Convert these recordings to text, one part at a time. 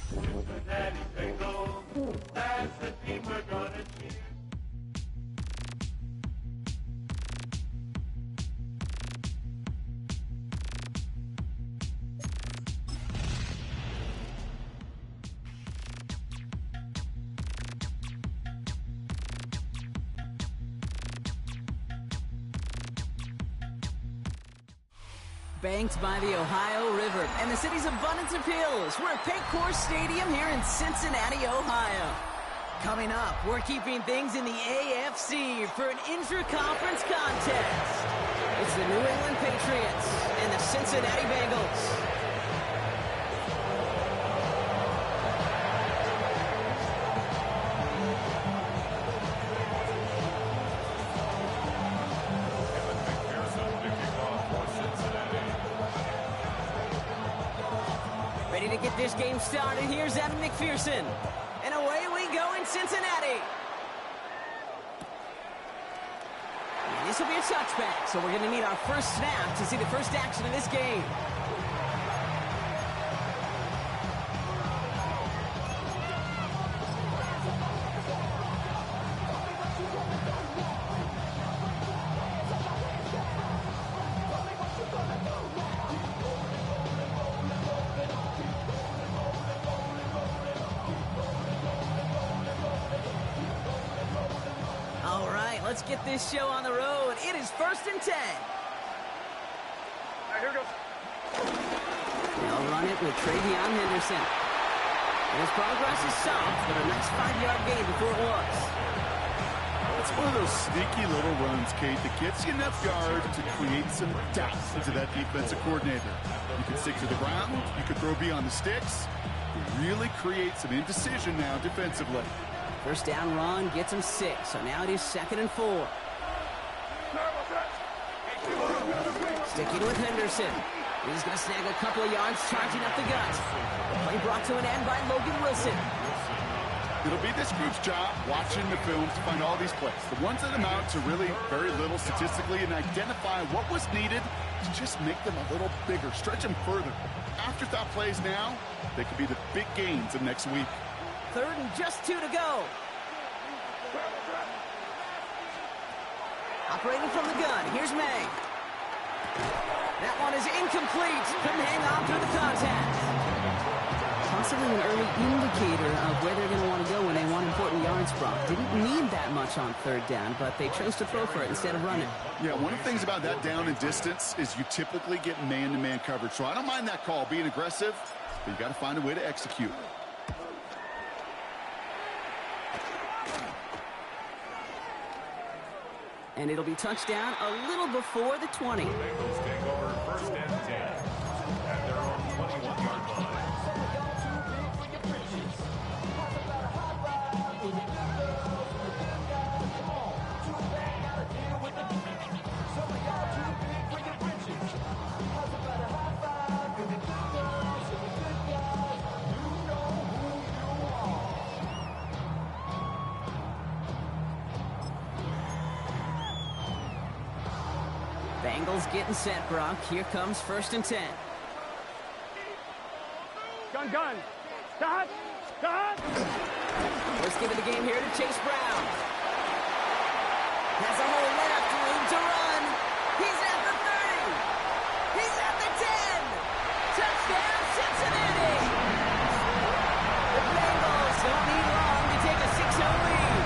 Cincinnati Bengals, that's the team we're gonna cheer. Banked by the Ohio River and the city's abundance of hills. We're at Paycor Stadium here in Cincinnati, Ohio. Coming up, we're keeping things in the AFC for an intra-conference contest. It's the New England Patriots and the Cincinnati Bengals. Ready to get this game started. Here's Evan McPherson. And away we go in Cincinnati. And this will be a touchback, so we're going to need our first snap to see the first action of this game. Let's get this show on the road. It is 1st and 10. All right, here goes. They'll run it with Travion Henderson. And his progress is soft, but a nice 5-yard gain before it was. It's one of those sneaky little runs, Kate, that gets you enough yard to create some doubt into that defensive coordinator. You can stick to the ground. You can throw beyond the sticks. You really create some indecision now defensively. First down run gets him 6, so now it is 2nd and 4. Sticking with Henderson. He's going to snag a couple of yards, charging up the gut. The play brought to an end by Logan Wilson. It'll be this group's job watching the film to find all these plays. The ones that amount to really very little statistically and identify what was needed to just make them a little bigger, stretch them further. Afterthought plays now, they could be the big gains of next week. 3rd and just 2 to go. Operating from the gun, here's May. That one is incomplete. Couldn't hang on through the contact. Possibly an early indicator of where they're going to want to go when they want important yards from. Didn't need that much on 3rd down, but they chose to throw for it instead of running. Yeah, one of the things about that down and distance is you typically get man-to-man coverage. So I don't mind that call, being aggressive, but you got to find a way to execute. And it'll be touchdown a little before the 20. The Bengals take over 1st and 10 at their own 21-yard line. Bengals getting set, Brock. Here comes 1st and 10. Gun. Dot. Let's give it the game here to Chase Brown. Has a hole left, room to run. He's at the 30. He's at the 10. Touchdown, Cincinnati. The Bengals don't need long to take a 6-0 lead.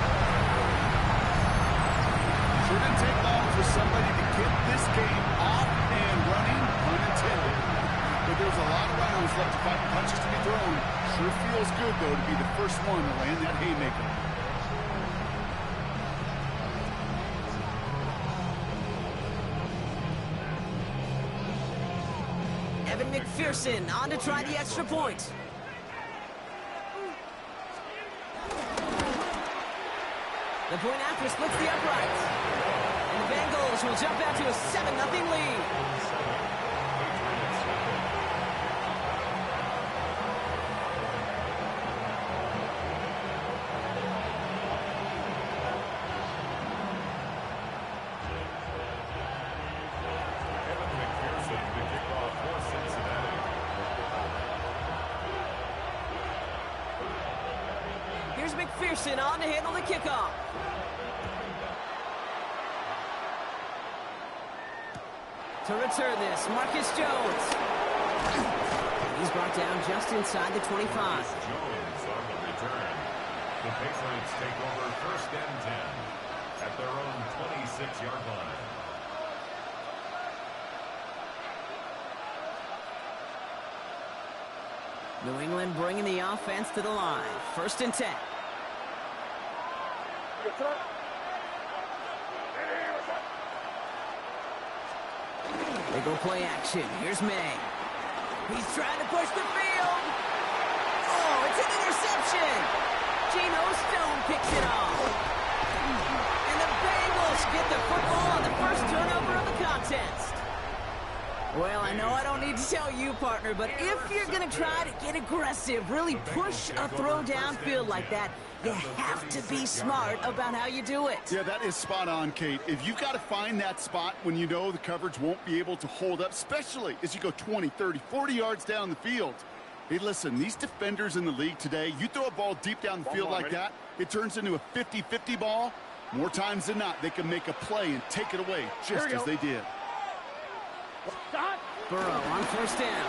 get this game off and running, pun intended. But there's a lot of rounds left to fight and punches to be thrown. Sure feels good, though, to be the first one to land that haymaker. McPherson on to try the extra point. The point after splits the uprights. And the Bengals will jump out to a 7-0 lead. Here's McPherson on to handle the kickoff. To return this, Marcus Jones. He's brought down just inside the 25. Jones on the return. The Patriots take over 1st and 10 at their own 26-yard line. New England bringing the offense to the line. 1st and 10. They go play action. Here's May. He's trying to push the field. Oh, it's an interception. Geno Stone picks it off. And the Bengals get the football on the first turnover of the contest. Well, I know I don't need to tell you, partner, but if you're going to try to get aggressive, really push a throw downfield like that, you have to be smart about how you do it. Yeah, that is spot on, Kate. If you've got to find that spot when you know the coverage won't be able to hold up, especially as you go 20, 30, 40 yards down the field. Hey, listen, these defenders in the league today, you throw a ball deep down the field like that, it turns into a 50-50 ball. More times than not, they can make a play and take it away, just as they did. Burrow on 1st down.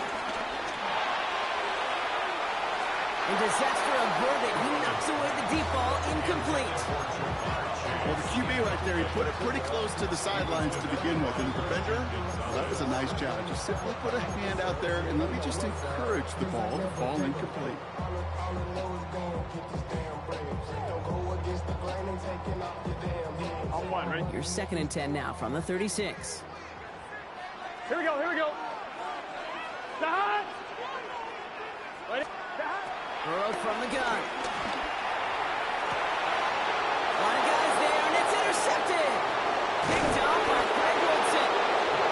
And disaster averted. He knocks away the deep ball, incomplete. Well, the QB right there, he put it pretty close to the sidelines to begin with. And the defender, well, that was a nice job. Just simply put a hand out there and let me just encourage the ball to fall incomplete. On one, right? Here's 2nd and 10 now from the 36. Here we go, here we go. Side. Ready? Burrow from the gun. A lot of guys there, and it's intercepted. Picked off by Greg Woodson.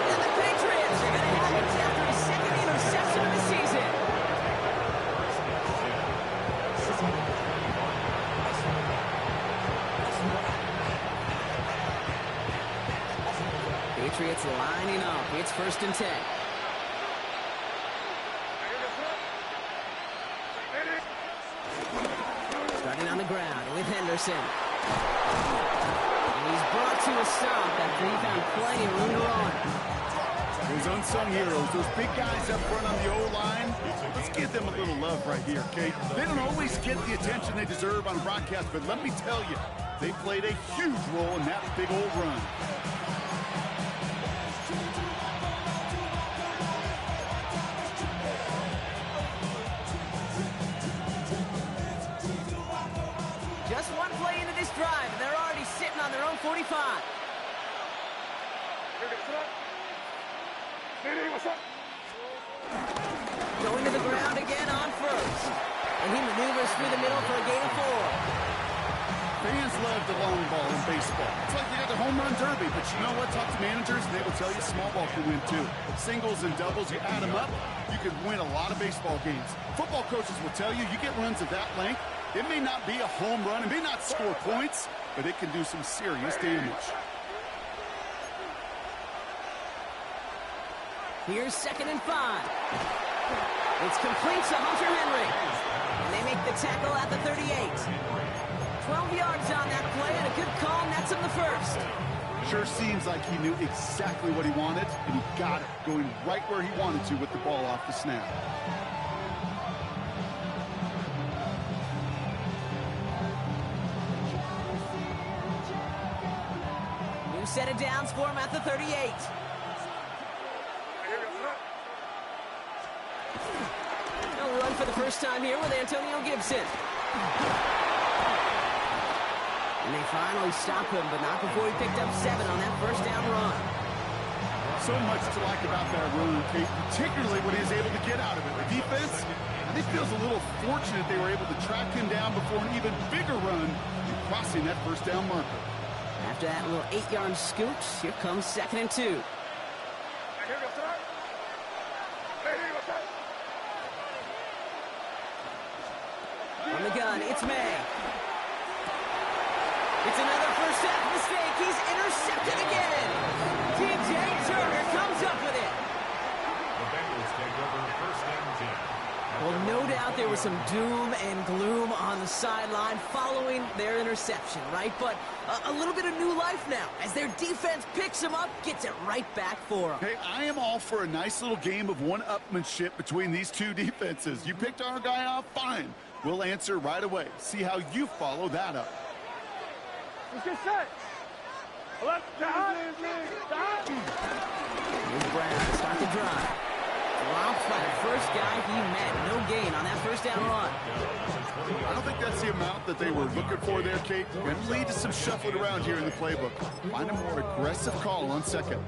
And the Patriots are going to have it after his 2nd interception of the season. Patriots lining up. It's 1st and 10. Starting on the ground with Henderson. And he's brought to a stop after he found plenty of room to run. Those unsung heroes, those big guys up front on the O-line, let's give them a little love right here, Kate. They don't always get the attention they deserve on broadcast, but let me tell you, they played a huge role in that big old run. Just one play into this drive, and they're already sitting on their own 45. Going to the ground again on 1st. And he maneuvers through the middle for a gain of 4. Fans love the long ball in baseball. It's like they got the home run derby, but you know what? Talk to managers, and they will tell you small ball can win too. Singles and doubles, you add them up, you can win a lot of baseball games. Football coaches will tell you, you get runs of that length, it may not be a home run, it may not score points, but it can do some serious damage. Here's 2nd and 5. It's complete to Hunter Henry. And they make the tackle at the 38. 12 yards on that play, and a good call nets him the 1st. Sure seems like he knew exactly what he wanted, and he got it, going right where he wanted to with the ball off the snap. set of downs for him at the 38. They'll run for the first time here with Antonio Gibson. And they finally stop him, but not before he picked up 7 on that first down run. So much to like about that run, Kate, particularly when he was able to get out of it. The defense, I think, feels a little fortunate they were able to track him down before an even bigger run and crossing that first down marker. After that little 8-yard scooch, here comes 2nd and 2. From the gun, it's May. It's another first half mistake. He's intercepted again. T.J. Turner comes up with it. The Bengals take over first and 10. Well, no doubt there was some doom and gloom on the sideline following their interception, right? But a little bit of new life now as their defense picks them up, gets it right back for them. Hey, I am all for a nice little game of one-upmanship between these two defenses. You picked our guy off, fine. We'll answer right away. See how you follow that up. Let's get set. Left, down. Here's Brown to start the drive. Dropped by the first guy he met. No gain on that first down run. I don't think that's the amount that they were looking for there, Kate. Going to lead to some shuffling around here in the playbook. Find a more aggressive call on 2nd.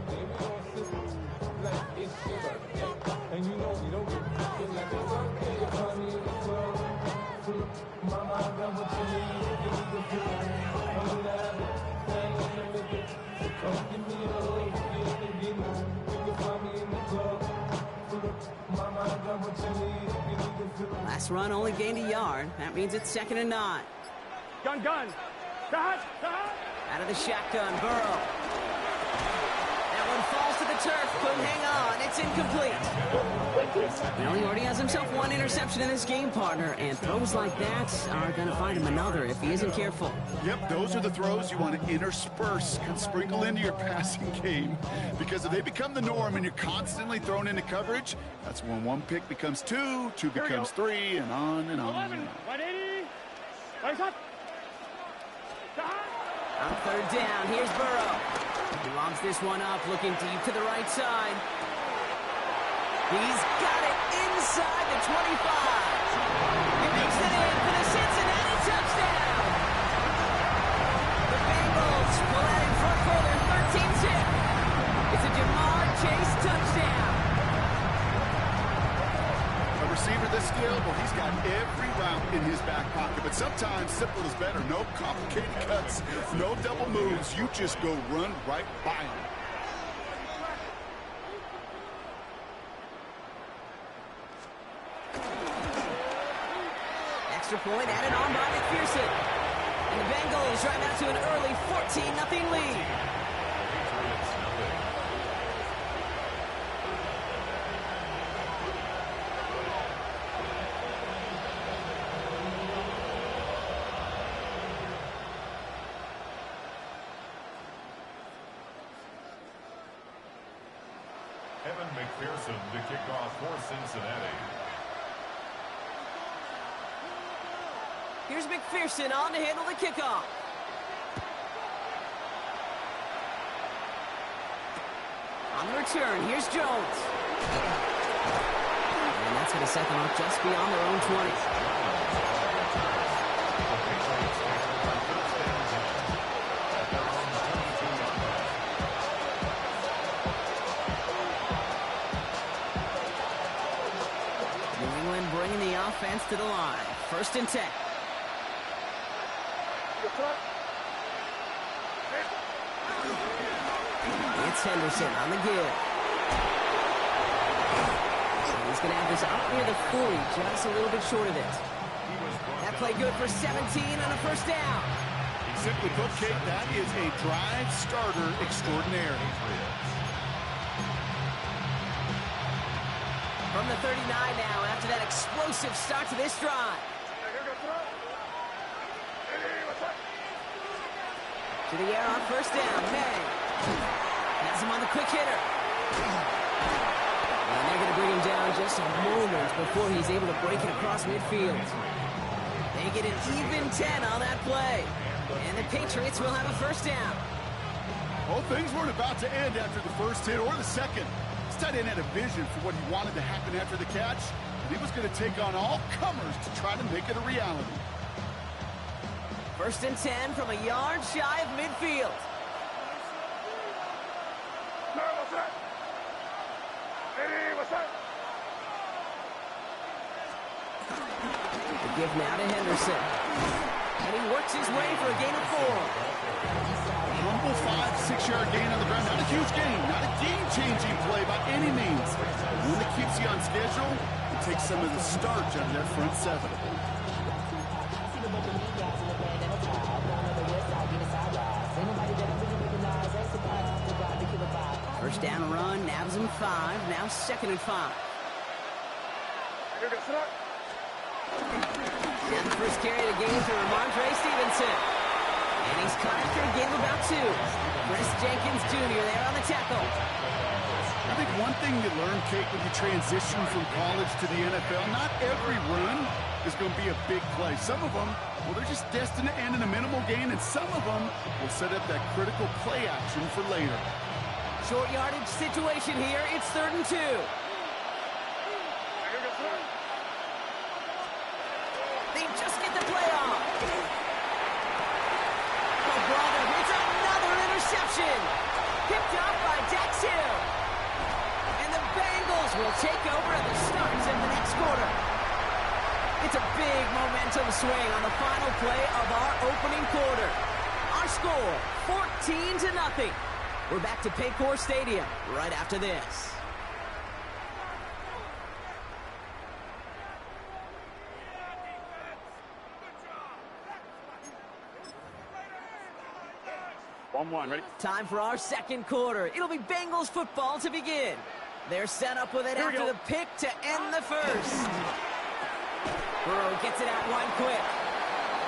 Last run only gained a yard. That means it's 2nd and 9. Gun. Out of the shotgun, Burrow. That one falls to the turf. Couldn't hang on. It's incomplete. Well, he already has himself 1 interception in this game, partner, and throws like that are going to find him another if he isn't careful. Yep, those are the throws you want to intersperse and sprinkle into your passing game. Because if they become the norm and you're constantly thrown into coverage, that's when 1 pick becomes 2, 2 becomes 3, and on and on. 11, 180. Right up. On 3rd down, here's Burrow. He lobs this one up, looking deep to the right side. He's got it inside the 25. He makes it in for the Cincinnati touchdown. The Bengals pull out in front for their 13th hit. It's a Jamar Chase touchdown. A receiver this skilled, well, he's got every route in his back pocket. But sometimes simple is better. No complicated cuts, no double moves. You just go run right by him. Extra point added on by McPherson. And the Bengals drive out to an early 14-0 lead. Evan McPherson to kick off for Cincinnati. Here's McPherson on to handle the kickoff. On the return, here's Jones. And that's going to set them up just beyond their own 20. New England bringing the offense to the line. 1st and 10. It's Henderson on the give. And he's going to have this up near the 40, just a little bit short of it. That play good for 17 and a first down. Simply put, Kate, that is a drive starter extraordinaire. From the 39 now, after that explosive start to this drive. To the air on 1st down, May. Has him on the quick hitter. And they're going to bring him down just a moment before he's able to break it across midfield. They get an even 10 on that play. And the Patriots will have a 1st down. Well, things weren't about to end after the first hit or the second. This tight end had a vision for what he wanted to happen after the catch, and he was going to take on all comers to try to make it a reality. 1st and 10 from a yard shy of midfield. The give now to Henderson. And he works his way for a gain of 4. Humble 5-6-yard gain on the ground. Not a huge gain, not a game-changing play by any means. One that keeps you on schedule and takes some of the starch out of that front seven. First down run, nabs him 5. Now 2nd and 5. Now the first carry of the game for Ramondre Stevenson. And he's caught after a gain of about 2. Chris Jenkins Jr. there on the tackle. I think one thing you learn, Kate, when you transition from college to the NFL, not every run is going to be a big play. Some of them, well, they're just destined to end in a minimal gain, and some of them will set up that critical play action for later. Short yardage situation here. It's 3rd and 2. They just get the play off. Oh, brother, it's another interception. Picked up by Dax Hill. And the Bengals will take over at the start of the next quarter. It's a big momentum swing on the final play of our opening quarter. Our score, 14-0. We're back to Paycor Stadium right after this. Ready? Time for our 2nd quarter. It'll be Bengals football to begin. They're set up with it after the pick to end the first. Burrow gets it out one quick.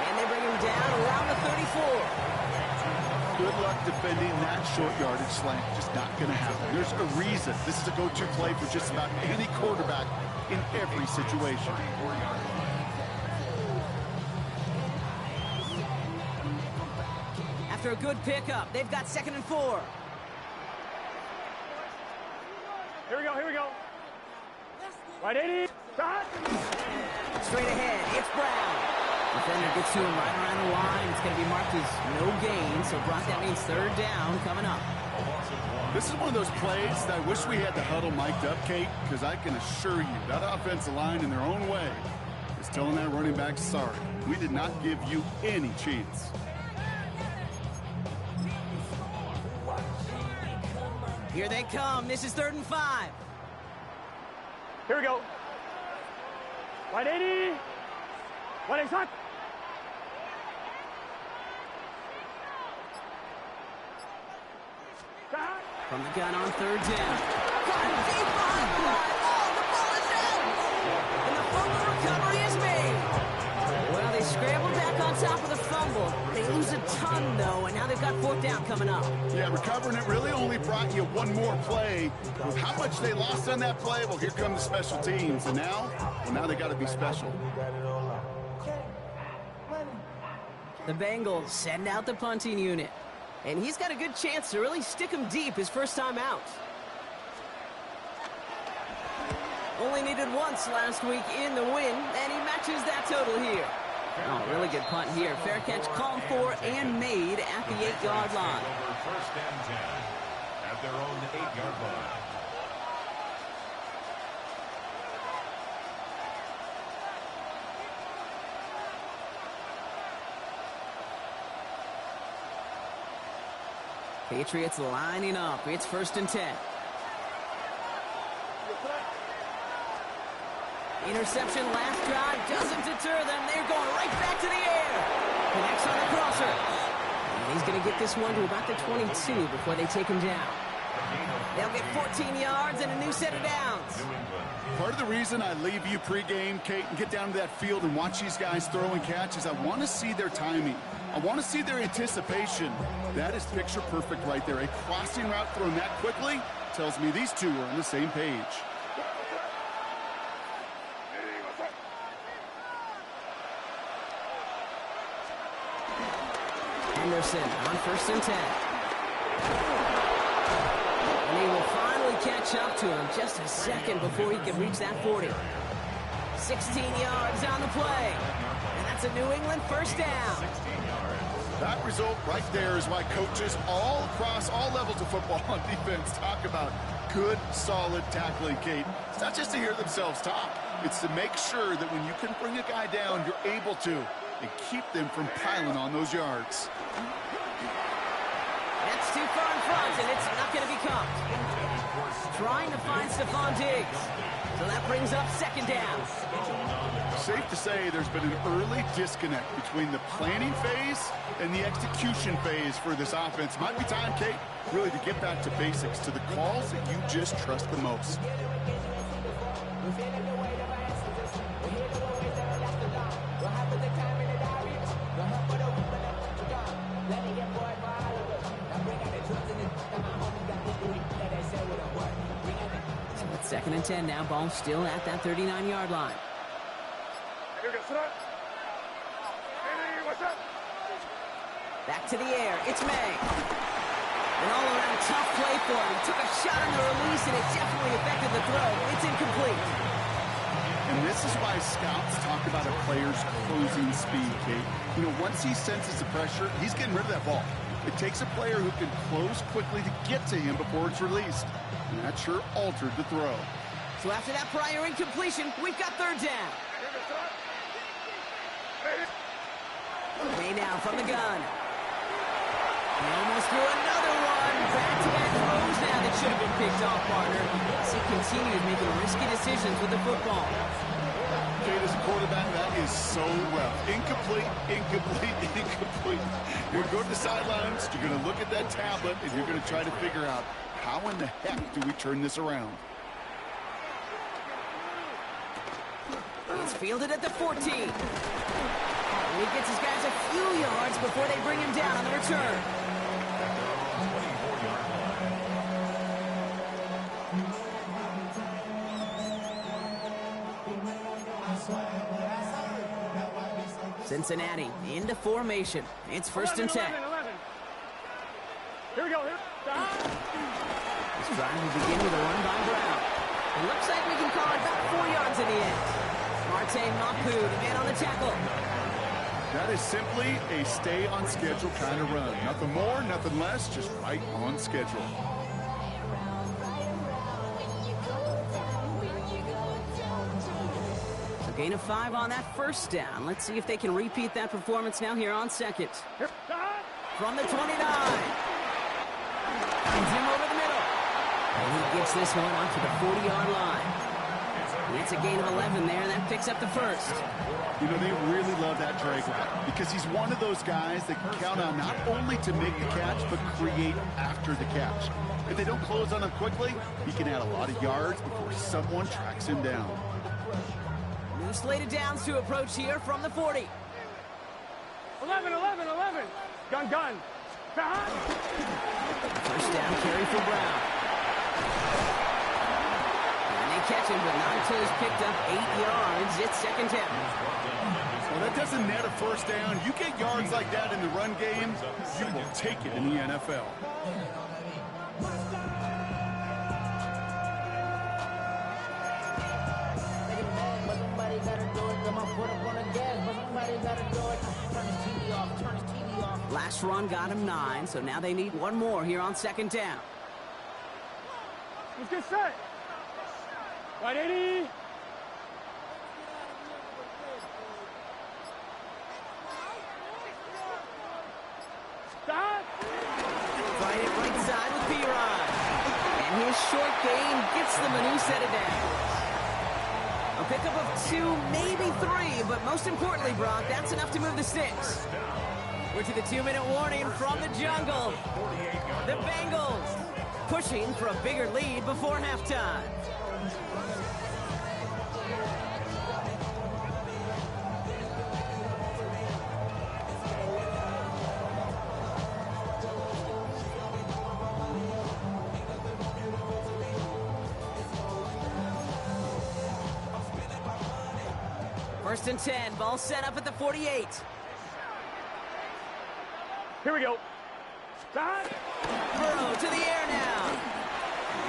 And they bring him down around the 34. Good luck defending that short yardage slant. Just not going to happen. There's a reason. This is a go-to play for just about any quarterback in every situation. After a good pickup, they've got 2nd and 4. Here we go. Right 80. Shot. Straight ahead, it's Brown. Defender gets to him right around the line. It's going to be marked as no gain, so Brock, that means 3rd down coming up. This is one of those plays that I wish we had the huddle mic'd up, Kate, because I can assure you that offensive line in their own way is telling that running back, sorry, we did not give you any chance. Here they come. This is 3rd and 5. Here we go. Right 80. Right 80. Shot. From the gun on 3rd down. Caught deep behind the line. Oh, the ball is out. And the fumble recovery is made. Well, they scrambled back on top of the fumble. They lose a ton, though, and now they've got 4th down coming up. Yeah, recovering it really only brought you one more play. With how much they lost on that play, well, here come the special teams. And now they got to be special. The Bengals send out the punting unit. And he's got a good chance to really stick him deep his first time out. Only needed once last week in the win, and he matches that total here. Oh, really good punt here. Fair catch called for and made at the 8-yard line. 1st and 10 at their own 8-yard line. Patriots lining up. It's 1st and 10. Interception last drive doesn't deter them. They're going right back to the air. Connects on the crosser. And he's going to get this one to about the 22 before they take him down. They'll get 14 yards and a new set of downs. Part of the reason I leave you pregame, Kate, and get down to that field and watch these guys throw and catch is I want to see their timing. I want to see their anticipation. That is picture perfect right there. A crossing route thrown that quickly tells me these two are on the same page. Henderson on 1st and 10. catch up to him just a second before he can reach that 40. 16 yards on the play. And that's a New England first down. That result right there is why coaches all across all levels of football on defense talk about good, solid tackling, Kate. It's not just to hear themselves talk. It's to make sure that when you can bring a guy down, you're able to, and keep them from piling on those yards. That's too far in front, and it's not going to be caught. Trying to find Stephon Diggs. So that brings up second down. Safe to say there's been an early disconnect between the planning phase and the execution phase for this offense. Might be time, Kate, really to get back to basics, to the calls that you just trust the most. So it's 2nd and 10 now. Ball still at that 39-yard line. Back to the air. It's May. An all-around tough play for him. He took a shot on the release, and it definitely affected the throw. It's incomplete. And this is why scouts talk about a player's closing speed, Kate. You know, once he senses the pressure, he's getting rid of that ball. It takes a player who can close quickly to get to him before it's released. And that sure altered the throw. So after that prior incompletion, we've got third down. May now from the gun. He almost threw another one. Back-to-back throws now that should have been picked off, partner. As he continues making risky decisions with the football. Kate, as a quarterback, that is so rough. Incomplete, incomplete, incomplete. You're going to go to the sidelines, you're going to look at that tablet, and you're going to try to figure out how in the heck do we turn this around. It's fielded at the 14. And he gets his guys a few yards before they bring him down on the return. Cincinnati into formation. It's 1st and 10. 11. Here we go. This drive will begin with a run by Brown. It looks like we can call it about 4 yards in the end. Marte Mapu, the man on the tackle. That is simply a stay-on-schedule kind of run. Nothing more, nothing less, just right on schedule. So gain of 5 on that first down. Let's see if they can repeat that performance now here on second. From the 29. Finds him over the middle. And he gets this one up to the 40-yard line. And it's a gain of 11 there, and that picks up the first. You know, they really love that drag route because he's one of those guys that can count on not only to make the catch, but create after the catch. If they don't close on him quickly, he can add a lot of yards before someone tracks him down. New slated downs to approach here from the 40. 11. Gun. First down carry for Brown. And they catch him, but not until he's picked up 8 yards. It's 2nd down. Well, that doesn't net a first down. You get yards like that in the run game, you will take it in the NFL. Last run got him 9, so now they need one more here on 2nd down. Let's get set. Right 80. Stop. Find it right side with P-Rod. And his short gain gets them a new set of downs. A pickup of 2, maybe 3, but most importantly, Brock, that's enough to move the sticks. We're to the 2-minute warning from the jungle. The Bengals pushing for a bigger lead before halftime. First and 10, ball set up at the 48. Here we go. Stop. Burrow to the air now.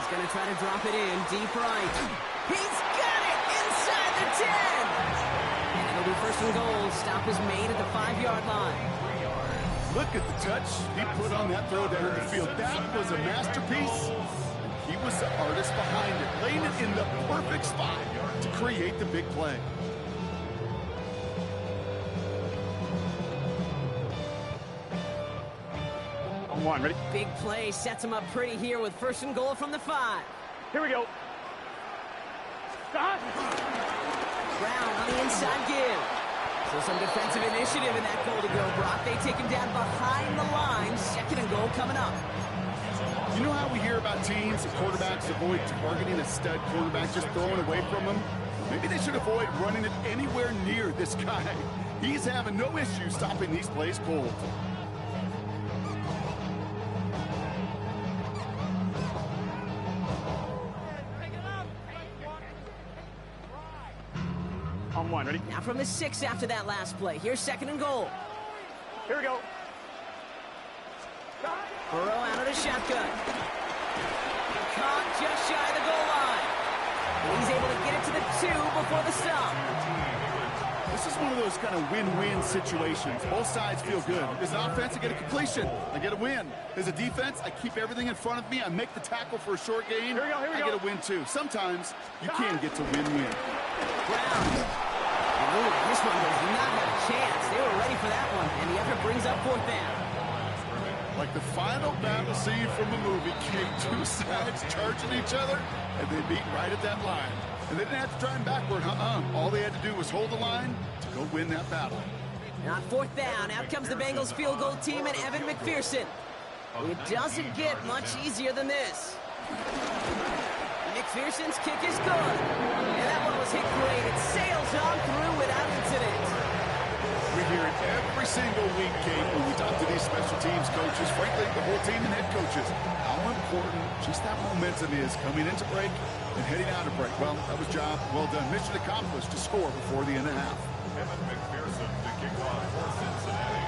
He's going to try to drop it in deep right. He's got it inside the 10. And it'll be first and goal. Stop is made at the 5-yard line. Look at the touch he put on that throw down the field. That was a masterpiece. He was the artist behind it, laying it in the perfect spot to create the big play. On one, ready? Big play sets him up pretty here with first and goal from the 5. Here we go. Stop. Brown on the inside give. So some defensive initiative in that goal to go, Brock. They take him down behind the line. Second and goal coming up. You know how we hear about teams and quarterbacks avoid targeting a stud quarterback, just throwing away from him? Maybe they should avoid running it anywhere near this guy. He's having no issue stopping these plays cold. On one, ready? Now from the 6 after that last play. Here's second and goal. Here we go. Burrow out of the shotgun. Caught just shy of the goal line. And he's able to get it to the 2 before the stop. This is one of those kind of win-win situations. Both sides feel good. As an offense, I get a completion. I get a win. As a defense, I keep everything in front of me. I make the tackle for a short gain. Here we go, I get a win, too. Sometimes you can get to win-win. Brown. And this one does not have a chance. They were ready for that one. And the effort brings up fourth down. Like the final battle scene from a movie, came two sides charging each other, and they meet right at that line. And they didn't have to drive backward, All they had to do was hold the line to go win that battle. And on fourth down, out comes the Bengals field goal team and Evan McPherson. It doesn't get much easier than this. McPherson's kick is good. And that one was hit great. It sails on through without incident. We hear it every single week, Kate, when we talk to these special teams coaches, frankly, the whole team and head coaches, how important just that momentum is coming into break and heading out of break. Well, that was job well done. Mission accomplished to score before the end of the half. Evan McPherson to kick off for Cincinnati.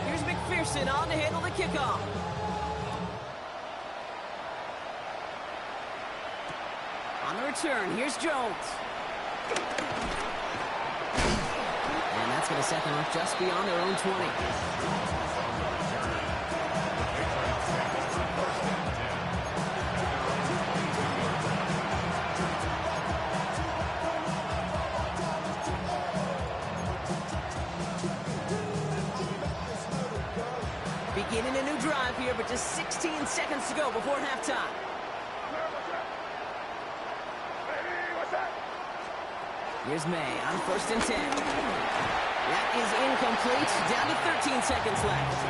Here's McPherson on to handle the kickoff. On the return, here's Jones. And that's going to set them up just beyond their own 20. Beginning a new drive here, but just 16 seconds to go before halftime. Here's May on first and 10. That is incomplete. Down to 13 seconds left.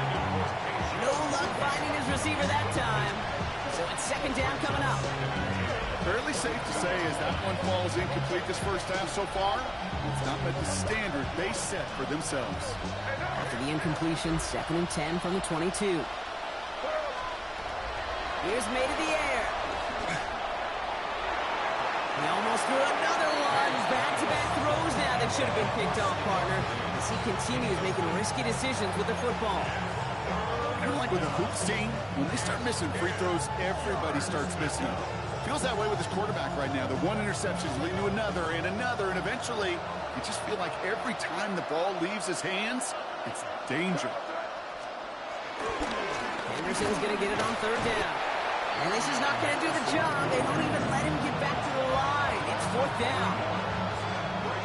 No luck finding his receiver that time. So it's second down coming up. Fairly safe to say as that one falls incomplete this first half so far, it's not met the standard they set for themselves. After the incompletion, second and 10 from the 22. Here's May to the air. He almost threw another one. Back-to-back throws now that should have been picked off, partner, as he continues making risky decisions with the football. Like with a hoops team, when they start missing free throws, everybody starts missing them. Feels that way with his quarterback right now. The one interception is leading to another, and eventually, you just feel like every time the ball leaves his hands, it's danger. Henderson's going to get it on third down. And this is not going to do the job. They don't even let him get back to the line. It's fourth down.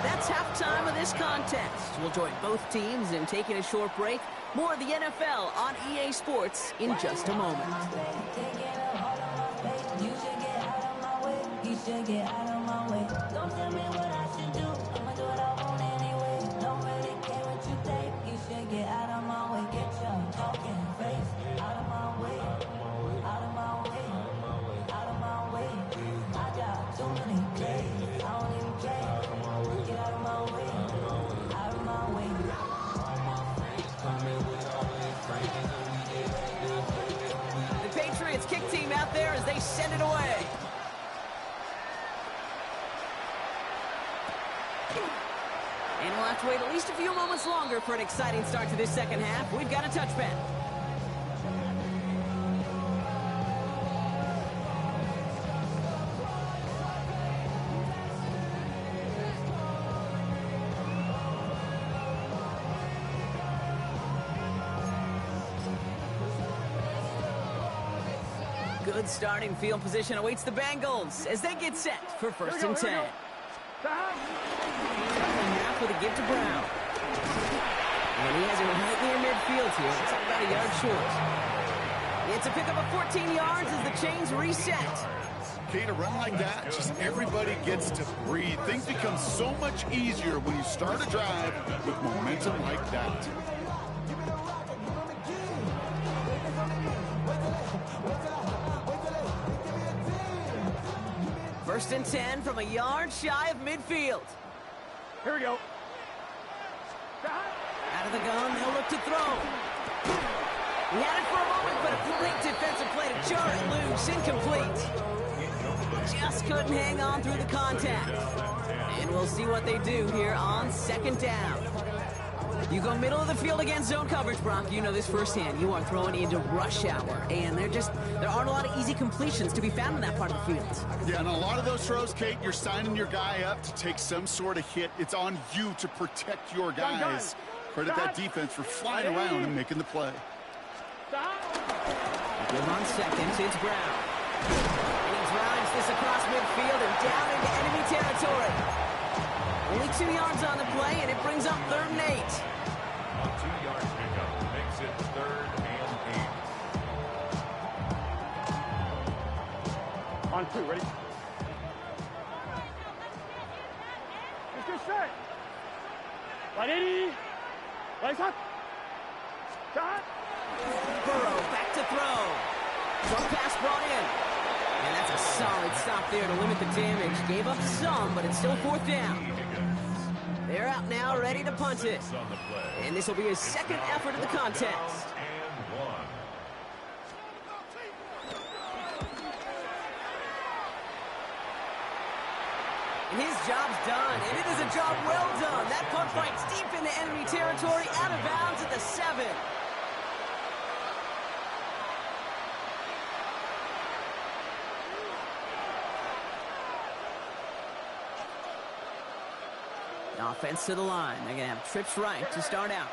That's halftime of this contest. We'll join both teams in taking a short break. More of the NFL on EA Sports in just a moment. The Patriots kick team out there as they send it away. And we'll have to wait at least a few moments longer for an exciting start to this second half. We've got a touchback. Good starting field position awaits the Bengals as they get set for first and 10. Half with a give to Brown. And he has it right near midfield here. It's about a yard short. It's a pickup of 14 yards as the chains reset. Okay, to run like that, just everybody gets to breathe. Things become so much easier when you start a drive with momentum like that. First and 10 from a yard shy of midfield. Here we go. Out of the gun, they'll look to throw. He had it for a moment, but a great defensive play to jar it loose. Incomplete. Just couldn't hang on through the contact. And we'll see what they do here on second down. You go middle of the field against zone coverage, Brock. You know this firsthand. You are throwing into rush hour. And there aren't a lot of easy completions to be found in that part of the field. Yeah, and a lot of those throws, Kate, you're signing your guy up to take some sort of hit. It's on you to protect your guys. Credit that defense for flying around and making the play. Give on seconds, it's Brown. And he drives this across midfield and down into enemy territory. Only 2 yards on the play, and it brings up 3rd and 8. A 2-yard pickup makes it 3rd and 8. On 2, ready? Let's go straight. Right 80. Right up. Shot. Burrow back to throw. Short pass brought in. And that's a solid stop there to limit the damage. Gave up some, but it's still 4th down. They're out now, ready to punt it. And this will be his second effort of the contest. And his job's done, and it is a job well done. That punt fights deep into enemy territory, out of bounds at the 7. Offense to the line. They're going to have trips right to start out.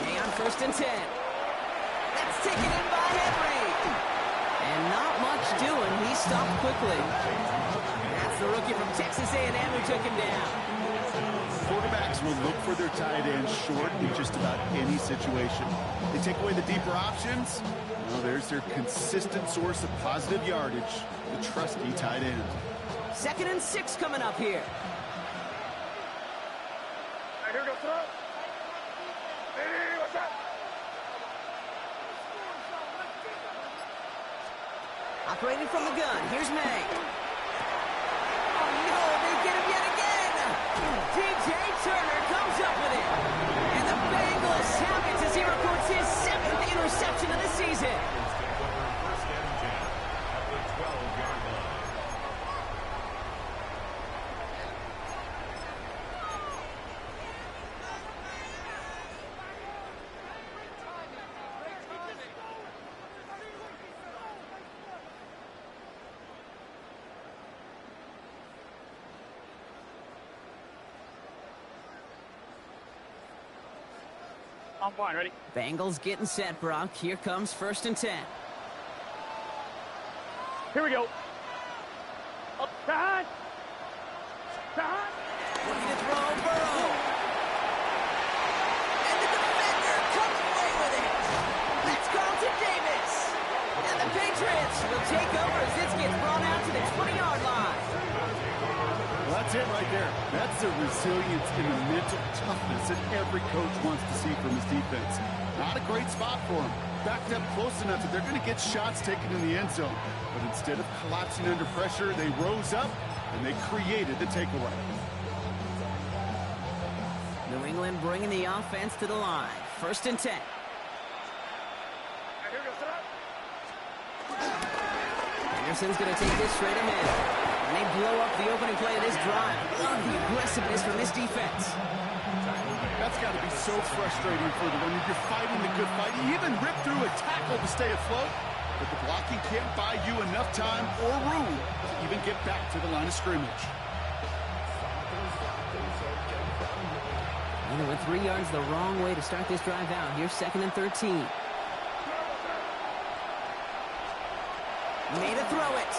May on first and 10. That's taken in by Henry. And not much doing. He stopped quickly. That's the rookie from Texas A&M who took him down. Quarterbacks will look for their tight end short in just about any situation. They take away the deeper options. Well, there's their consistent source of positive yardage. The trusty tight end. 2nd and 6 coming up here. Here we go, throw. Hey, what's up? Operating from the gun. Here's May. Oh, no, they get him yet again. DJ Turner comes up with it. And the Bengals have it as he records his 7th interception of the season. On 1, ready? Bengals getting set, Brock. Here comes first and 10. Here we go. Up, behind. Behind. Looking to throw, Burrow. And the defender comes away with it. That's Carlton Davis. And the Patriots will take over as this gets brought out to the 20-yard line. Well, that's it right there. That's the resilience and the mental toughness that every coach wants to see from his defense. Not a great spot for him. Backed up close enough that they're going to get shots taken in the end zone. But instead of collapsing under pressure, they rose up and they created the takeaway. New England bringing the offense to the line. First and 10. Anderson's going to take this straight ahead. And they blow up the opening play of this drive. Love the aggressiveness from this defense. That's got to be so frustrating for them when you're fighting the good fight. You even rip through a tackle to stay afloat, but the blocking can't buy you enough time or room to even get back to the line of scrimmage. And it went 3 yards the wrong way to start this drive out. Here's 2nd and 13. Made a throw it.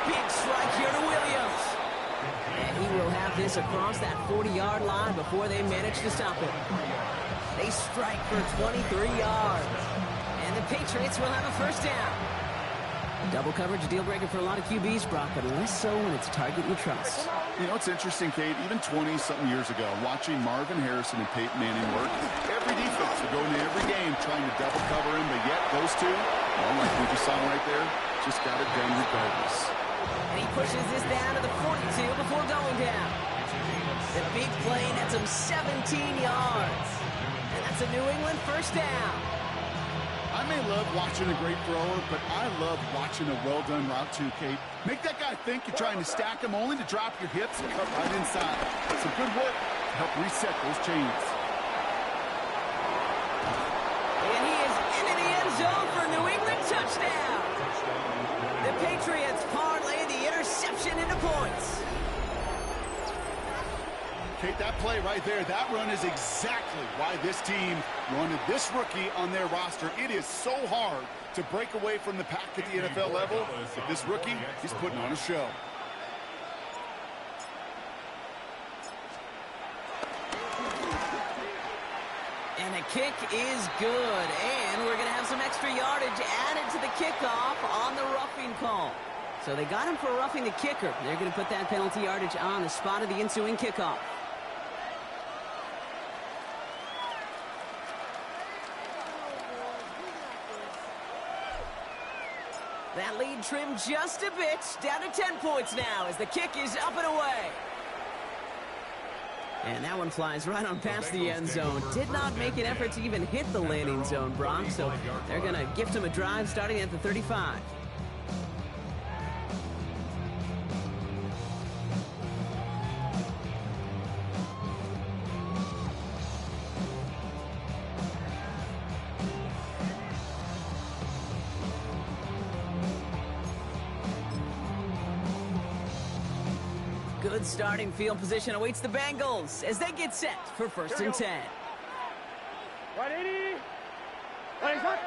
Big strike here to Williams. And he will have this across that 40-yard line before they manage to stop it. They strike for 23 yards. And the Patriots will have a first down. Double coverage, a deal breaker for a lot of QBs, Brock, but less so when it's target you trust. You know, it's interesting, Kate, even 20-something years ago, watching Marvin Harrison and Peyton Manning work, every defense would go into every game trying to double cover him, but yet those two, well, like we just saw right there, just got it done regardless. And he pushes this down to the 42 before going down. The big play nets him 17 yards. And that's a New England first down. I may love watching a great thrower, but I love watching a well-done route too, Kate. Make that guy think you're trying to stack him only to drop your hips and cut right inside. Some good work to help reset those chains. And he is into the end zone for a New England touchdown. The Patriots parlay the interception into points. Kate, that play right there, that run is exactly why this team wanted this rookie on their roster. It is so hard to break away from the pack at the NFL level, but this rookie, he's putting on a show. And the kick is good, and we're going to have some extra yardage added to the kickoff on the roughing call. So they got him for roughing the kicker. They're going to put that penalty yardage on the spot of the ensuing kickoff. That lead trimmed just a bit, down to 10 points now as the kick is up and away. And that one flies right on past the end zone. Did not make an effort to even hit the landing zone, Brock, so they're going to gift him a drive starting at the 35. Good starting field position awaits the Bengals as they get set for 1st and 10. Right, 80. Right, hot.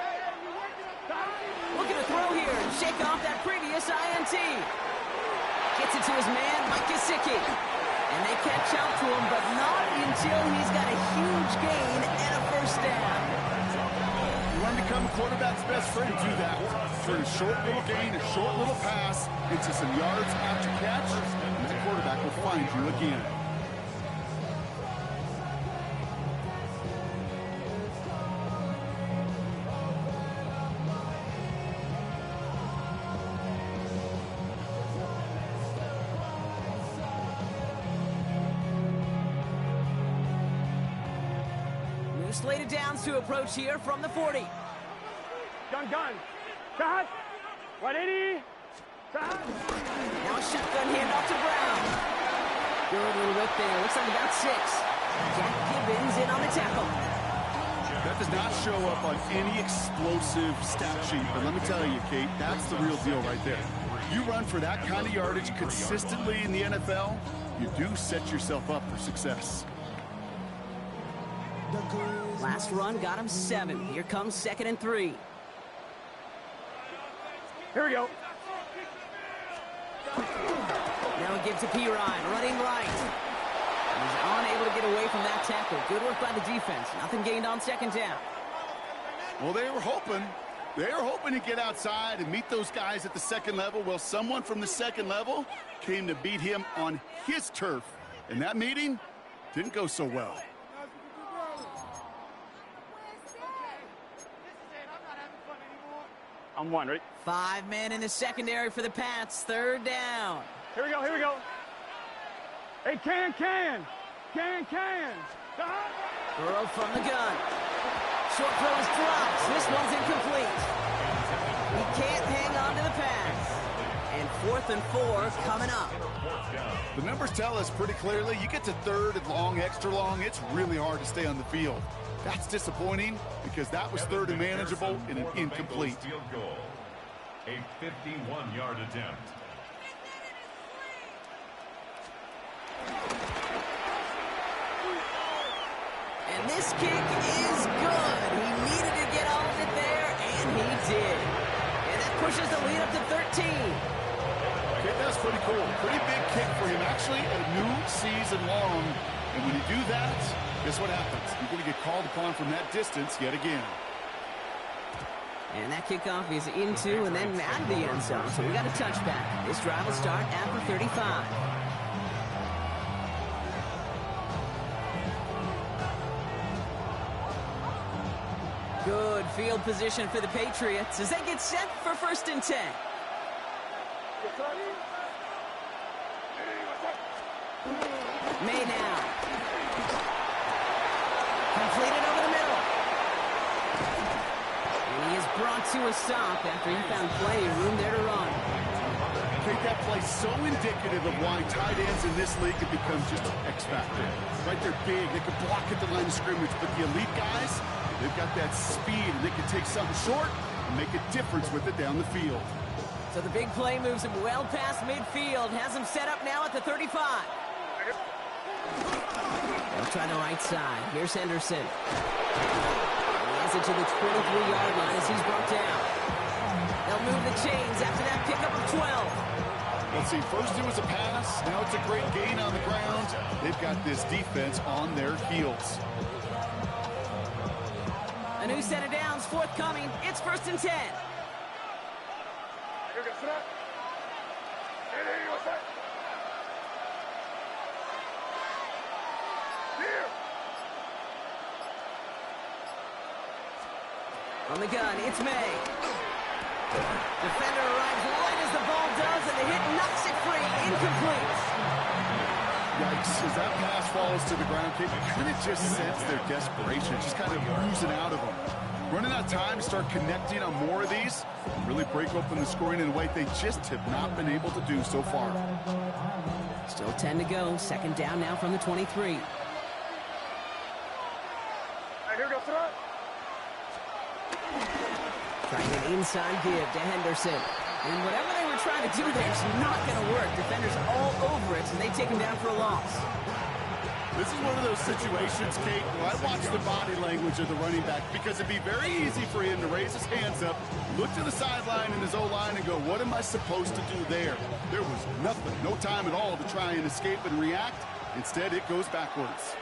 Looking to throw here and shake off that previous INT. Gets it to his man, Mike Gesicki. And they catch up to him, but not until he's got a huge gain and a first down. You want to become a quarterback's best friend, do that. Turn a short little gain, a short little pass into some yards after catch, and the quarterback will find you again. New slate of downs to approach here from the 40. Gun. Shot. Right, 80. Shot. Now a shotgun handoff to Brown. Good little whip there. Looks like about 6. Jack Gibbons in on the tackle. That does not show up on any explosive stat sheet, but let me tell you, Kate, that's the real deal right there. You run for that kind of yardage consistently in the NFL, you do set yourself up for success. Last run got him 7. Here comes 2nd and 3. Here we go. Now a give to Pirine, running right. He's unable to get away from that tackle. Good work by the defense. Nothing gained on 2nd down. Well, they were hoping to get outside and meet those guys at the 2nd level. Well, someone from the 2nd level came to beat him on his turf. And that meeting didn't go so well. I'm one, ready? 5 men in the secondary for the Pats. 3rd down. Here we go. Hey, can. Shot. Burrow from the gun. Short throw is dropped. This one's incomplete. He can't hang on to the pass. And 4th and 4 coming up. The numbers tell us pretty clearly, you get to 3rd and long, extra long, it's really hard to stay on the field. That's disappointing because that was 3rd and manageable and an incomplete. Field goal. A 51-yard attempt. this kick is good. He needed to get all of it there, and he did. And that pushes the lead up to 13. Okay, that's pretty cool. Pretty big kick for him. Actually, a new season long. And when you do that, guess what happens? You're going to get called upon from that distance yet again. And that kickoff is into and then out of the end zone. So we got a touchback. This drive will start after 35. Good field position for the Patriots as they get set for 1st and 10. May now. Completed over the middle. And he is brought to a stop after he found plenty of room there to run. I think that play so indicative of why tight ends in this league have become just an X factor. Right, they're big, they can block at the line of scrimmage, but the elite guys, they've got that speed, and they can take something short and make a difference with it down the field. So the big play moves him well past midfield, has him set up now at the 35. They'll try the right side. Here's Henderson. He has it to the 23-yard line as he's brought down. They'll move the chains after that pickup of 12. Let's see, first it was a pass, now it's a great gain on the ground. They've got this defense on their heels. A new set of downs forthcoming. It's 1st and 10. On the gun, it's May. Defender arrives right as the ball does, and the hit knocks it free. Incomplete. Yikes, as that pass falls to the ground, you kind of just sense their desperation, just kind of oozing out of them. Running out of time to start connecting on more of these, really break open the scoring in a way they just have not been able to do so far. Still 10 to go. 2nd down now from the 23. Trying an inside give to Henderson. And whatever they were trying to do there is not going to work. Defenders all over it, and they take him down for a loss. This is one of those situations, Kate, where I watch the body language of the running back because it'd be very easy for him to raise his hands up, look to the sideline in his O-line and go, what am I supposed to do there? There was nothing, no time at all to try and escape and react. Instead, it goes backwards.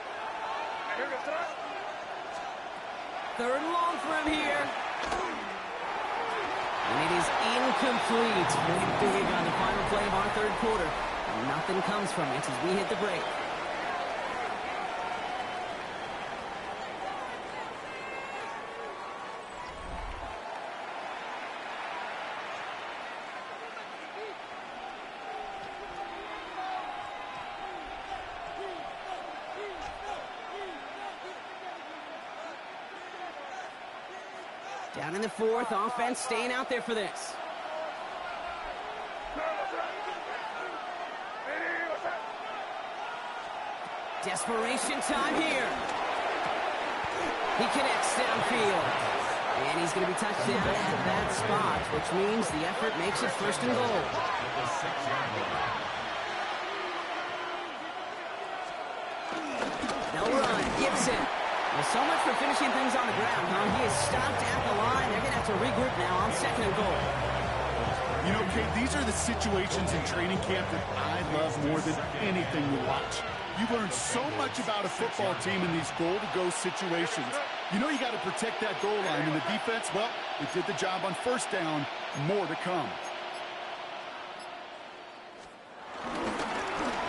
3rd and long for him here. And it is incomplete. Really big on the final play of our 3rd quarter. And nothing comes from it as we hit the break. Down in the 4th, offense staying out there for this. Desperation time here. He connects downfield. And he's going to be touched down at that spot, which means the effort makes it 1st and goal. They'll run. Gibson. Well, so much for finishing things on the ground, huh? He is stopped at the line. They're going to have to regroup now on 2nd and goal. You know, Kate, these are the situations in training camp that I love more than anything to watch. You learn so much about a football team in these goal-to-go situations. You know you got to protect that goal line, and the defense, well, they did the job on 1st down. More to come.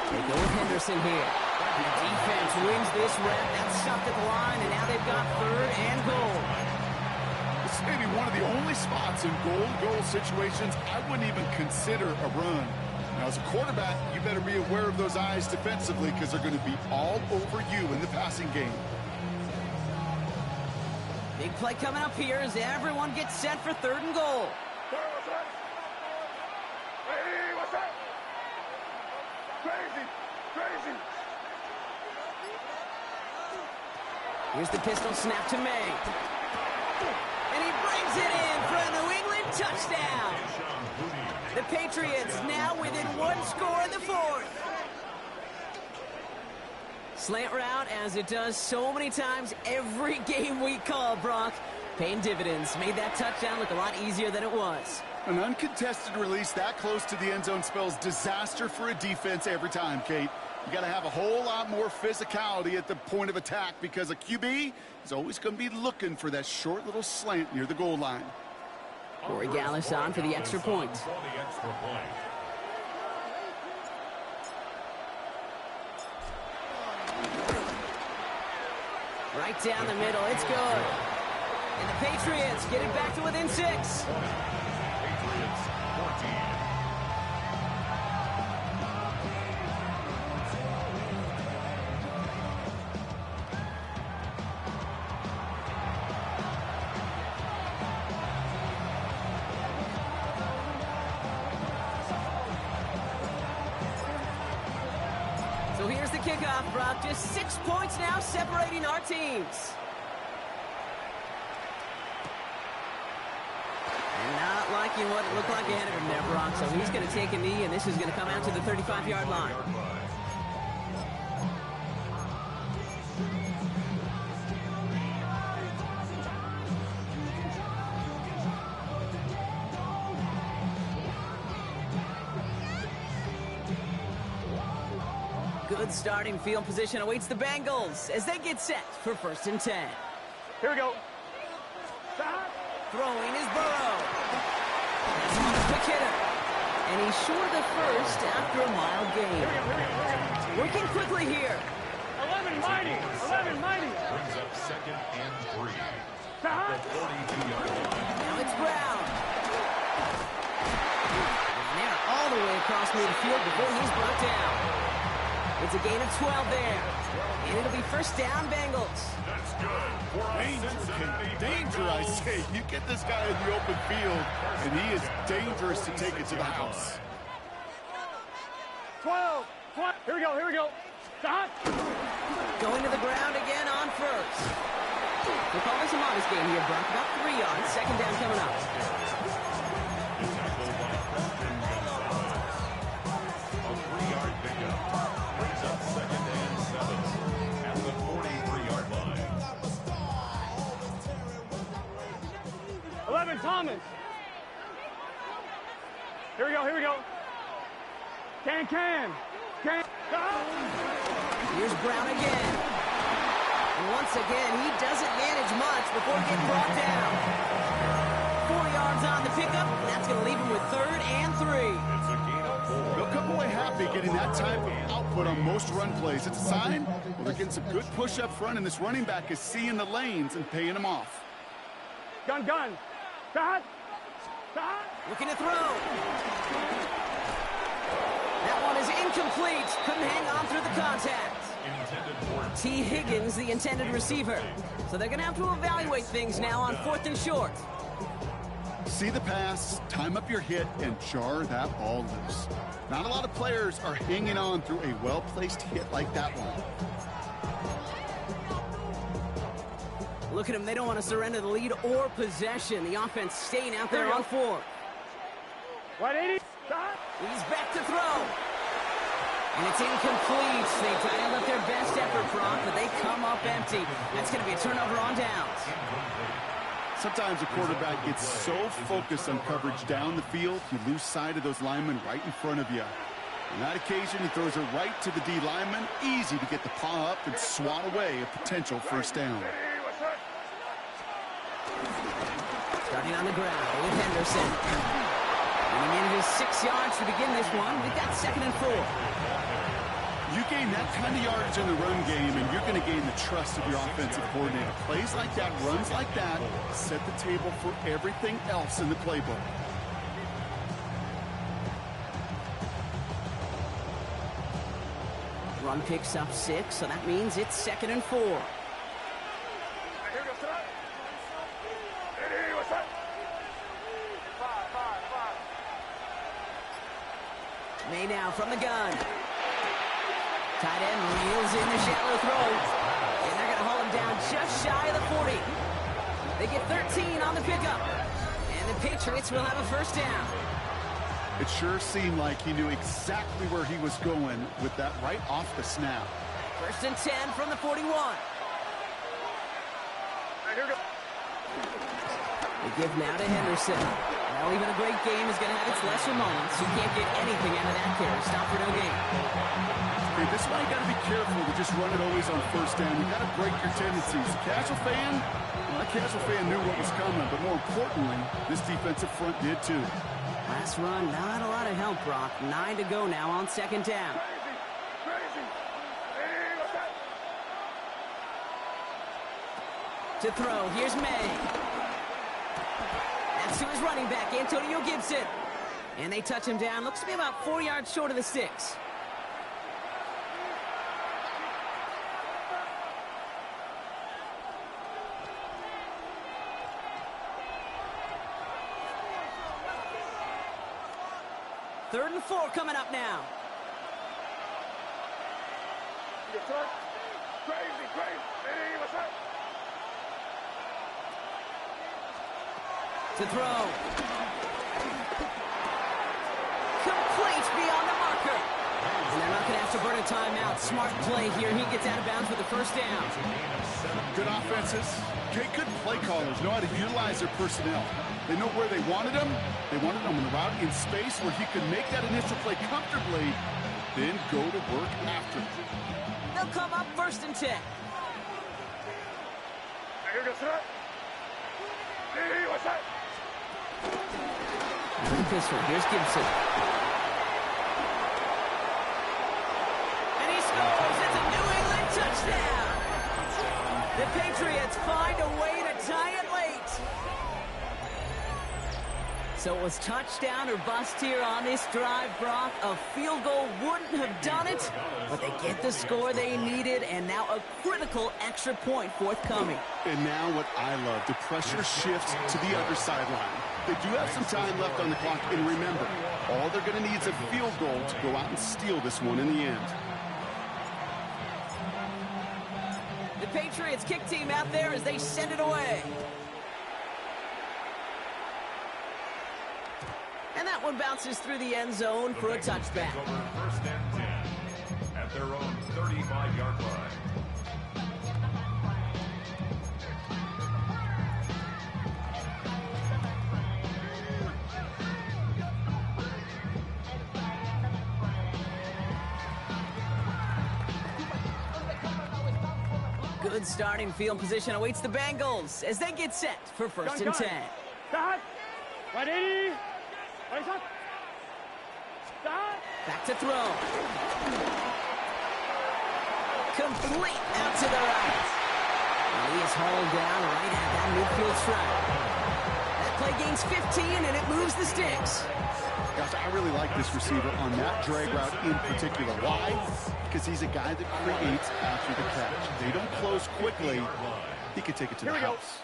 They go with Henderson here. The defense wins this rep. That's stopped at the line, and now they've got 3rd and goal. This may be one of the only spots in goal-to-goal situations I wouldn't even consider a run. Now, as a quarterback, you better be aware of those eyes defensively because they're going to be all over you in the passing game. Big play coming up here as everyone gets set for 3rd and goal. Here's the pistol snap to May. And he brings it in for a New England touchdown. The Patriots now within 1 score in the 4th. Slant route, as it does so many times every game we call, Brock. Paying dividends. Made that touchdown look a lot easier than it was. An uncontested release that close to the end zone spells disaster for a defense every time, Kate. You got to have a whole lot more physicality at the point of attack because a QB is always going to be looking for that short little slant near the goal line. Corey Gallis on for the extra point. Right down the middle. It's good. And the Patriots get it back to within 6. Patriots 14. So here's the kickoff, Brock. Just 6 points now separating our teams. And not liking what it looked like ahead of him there, Brock. So he's going to take a knee, and this is going to come out to the 35-yard line. Good starting field position awaits the Bengals as they get set for 1st and 10. Here we go. Throwing is Burrow. That's one quick hitter. And he's short of the first after a mild gain. Working quickly here. 11 mighty. 11 mighty. Brings up 2nd and 3. The 42-yard line. Now it's Brown. And they're all the way across midfield before he's brought down. It's a gain of 12 there. And it'll be 1st down, Bengals. That's good. Danger, I say. You get this guy in the open field, and he is dangerous to take it to the house. 12. Here we go. Here we go. Stop. Going to the ground again on 1st. We'll call this a modest game here, Brock. About 3 yards. 2nd down coming up. A 3-yard pickup. Brings up 2nd and 7 at the 43-yard line. 11 Thomas. Here we go. Here we go. Can. Here's Brown again. And once again, he doesn't manage much before getting brought down. 4 yards on the pickup, and that's going to leave him with 3rd and 3. It's a gain of 4. They'll come away happy getting that type of output on most run plays. It's a sign, well, they're getting some good push up front, and this running back is seeing the lanes and paying them off. Gun. Stop. Looking to throw. That one is incomplete. Couldn't hang on through the contact. Intended for T. Higgins, the intended receiver. So they're going to have to evaluate things now on 4th and short. See the pass, time up your hit, and jar that ball loose. Not a lot of players are hanging on through a well-placed hit like that one. Look at them. They don't want to surrender the lead or possession. The offense staying out there on 4. Right 80. Stop. He's back to throw. And it's incomplete. They dialed up their best effort, Brock, but they come up empty. That's going to be a turnover on downs. Sometimes a quarterback gets so focused on coverage down the field, you lose sight of those linemen right in front of you. On that occasion, he throws it right to the D lineman. Easy to get the paw up and swat away a potential 1st down. Starting on the ground with Henderson. And he manages 6 yards to begin this one. We've got 2nd and 4. You gain that kind of yardage in the run game, and you're going to gain the trust of your offensive coordinator. Plays like that, runs like that, set the table for everything else in the playbook. Run picks up 6, so that means it's 2nd and 4. Here we go. Stop. Hey, what's up? 5. May now from the gun. Tight end reels in the shallow throw. And they're going to haul him down just shy of the 40. They get 13 on the pickup. And the Patriots will have a 1st down. It sure seemed like he knew exactly where he was going with that right off the snap. First and 10 from the 41. Here we go. They give now to Henderson. Well, even a great game is going to have its lesser moments. You can't get anything out of that carry. Stop for no gain. Hey, this is why you got to be careful to just run it always on first down. You got to break your tendencies. The casual fan, well, that casual fan knew what was coming, but more importantly, this defensive front did too. Last run, not a lot of help, Brock. 9 to go now on second down. Crazy. Hey, what's that? To throw, here's May. That's to his running back, Antonio Gibson. And they touch him down. Looks to be about 4 yards short of the sticks. Third and 4 coming up now. You throw. Crazy. Hey, what's that? To throw. Complete beyond the marker. And they're not going to have to burn a timeout. Smart play here. He gets out of bounds for the first down. Good offenses. Great, good play callers know how to utilize their personnel. They know where they wanted them. They wanted them on the route in space where he could make that initial play comfortably, then go to work after. They'll come up first and 10. Here we go, sir. Hey, what's that? Pistol. Here's Gibson. And he scores. It's a New England touchdown. The Patriots find a way to tie it late. So it was touchdown or bust here on this drive, Brock. A field goal wouldn't have done it, but they get the score they needed, and now a critical extra point forthcoming. And now what I love, the pressure shifts to the other sideline. They do have some time left on the clock, and remember, all they're going to need is a field goal to go out and steal this one in the end. The Patriots kick team out there as they send it away. And that one bounces through the end zone for a touchback. First and 10 at their own 35-yard line. Good starting field position awaits the Bengals as they get set for first and 10. Start. 180. Raise up. Start. Back to throw. Complete out to the right. And he is hauled down right at that midfield stripe. That play gains 15 and it moves the sticks. Gosh, I really like this receiver on that drag route in particular. Why? Because he's a guy that creates after the catch. They don't close quickly. He could take it to the house.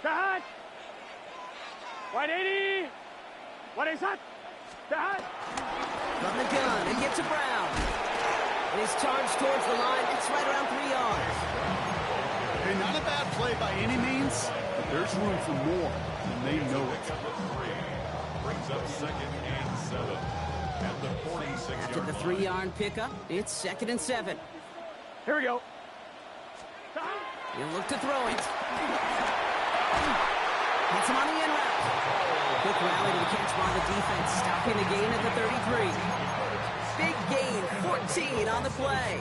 Start. 180. What is that? Start. From the gun, and get to Brown. And he's charged towards the line. It's right around 3 yards. Hey, not a bad play by any means, but there's room for more, and they know it. Brings up second and 7 at the 46-yard After the 3-yard pickup, it's second and 7. Here we go. He'll look to throw it. Hits him on the in route. Quick rally to the catch by the defense, stopping the gain at the 33. Big gain, 14 on the play.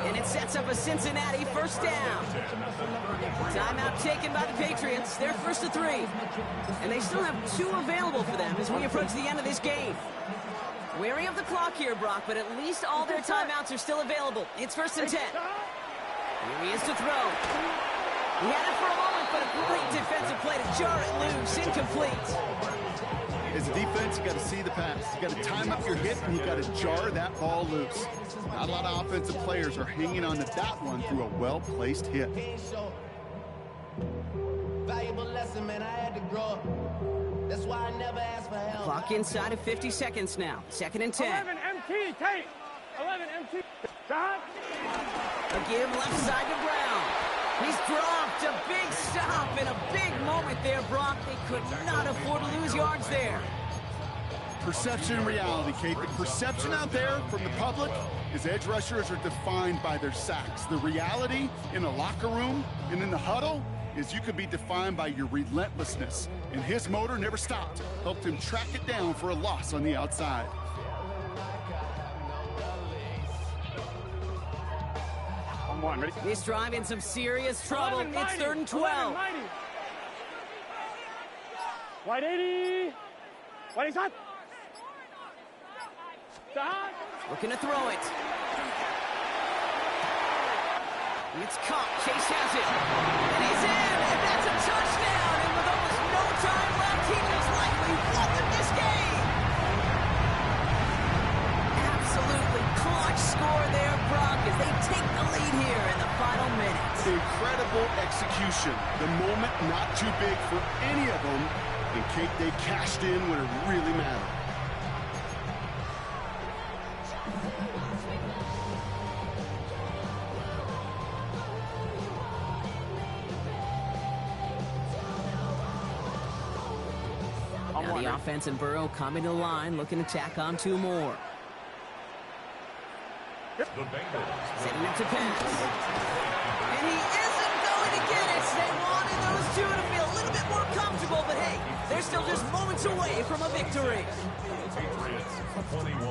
And it sets up a Cincinnati first down. Timeout taken by the Patriots. They're first to 3. And they still have 2 available for them as we approach the end of this game. Wary of the clock here, Brock, but at least all their timeouts are still available. It's first and 10. Here he is to throw. He had it for a moment, but a great defensive play to jar it loose. Incomplete. As a defense, you got to see the pass. You got to time up your hit, and you got to jar that ball loose. Not a lot of offensive players are hanging on to that one through a well-placed hit. Valuable lesson, man. I had to grow up. That's why I never asked for help. Clock inside of 50 seconds now. Second and 10. 11 MT, take. 11 MT. Start. A give left side to Brown. He's dropped a big stop in a big moment there, Brock. They could not afford to lose yards there. Perception and reality, Kate. The perception out there from the public is edge rushers are defined by their sacks. The reality in a locker room and in the huddle is you could be defined by your relentlessness. And his motor never stopped. Helped him track it down for a loss on the outside. This drive in some serious trouble. It's 3rd and 12. White 80. White is hot. Looking to throw it. It's caught. Chase has it. And he's in. And that's a touchdown. And with almost no time left, he most likely won this game. Absolutely clutch score there, Brock, as they take the lead here in the final minutes. Incredible execution. The moment not too big for any of them. And Kate, they cashed in when it really mattered. Now the offense and Burrow coming to the line, looking to tack on 2 more. The Bengals. Setting up to pass. And he isn't going to get it. They wanted those two to feel a little bit more comfortable, but hey, they're still just moments away from a victory. Patriots 21.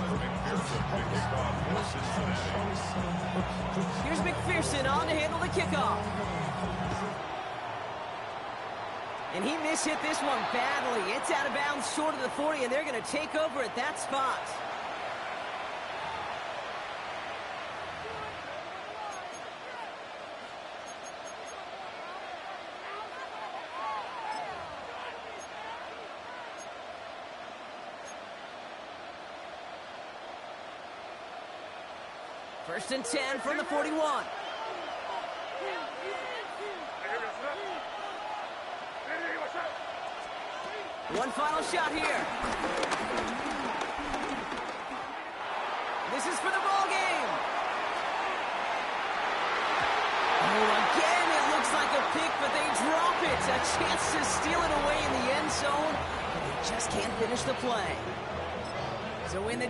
McPherson to kick off for Cincinnati. Here's McPherson on to handle the kickoff. And he mishit this one badly. It's out of bounds short of the 40, and they're going to take over at that spot. First and 10 from the 41. One final shot here. This is for the ball game. Oh, again, it looks like a pick, but they drop it. A chance to steal it away in the end zone, but they just can't finish the play. So in the...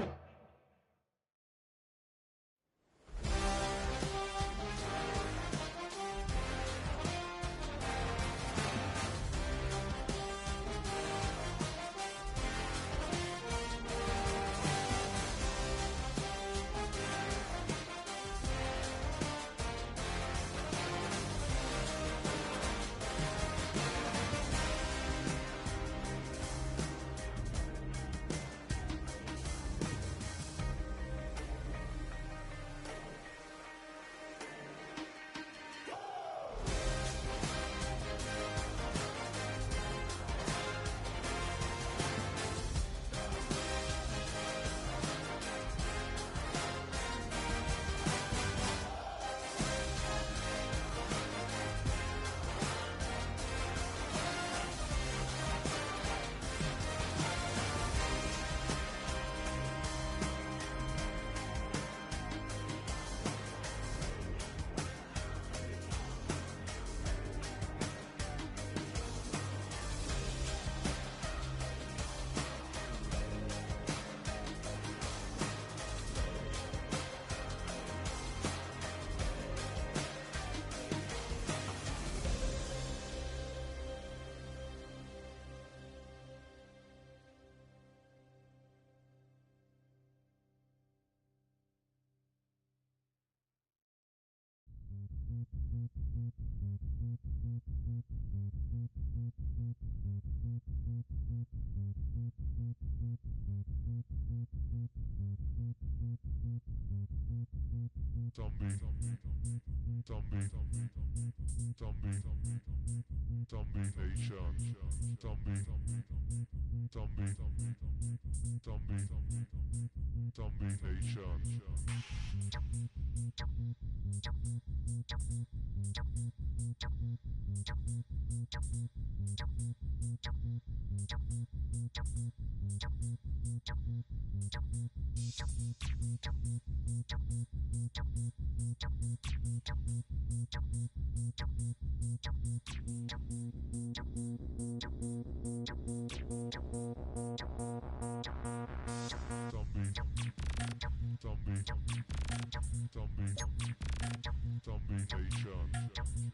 Zombie Nation.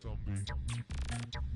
Zombie.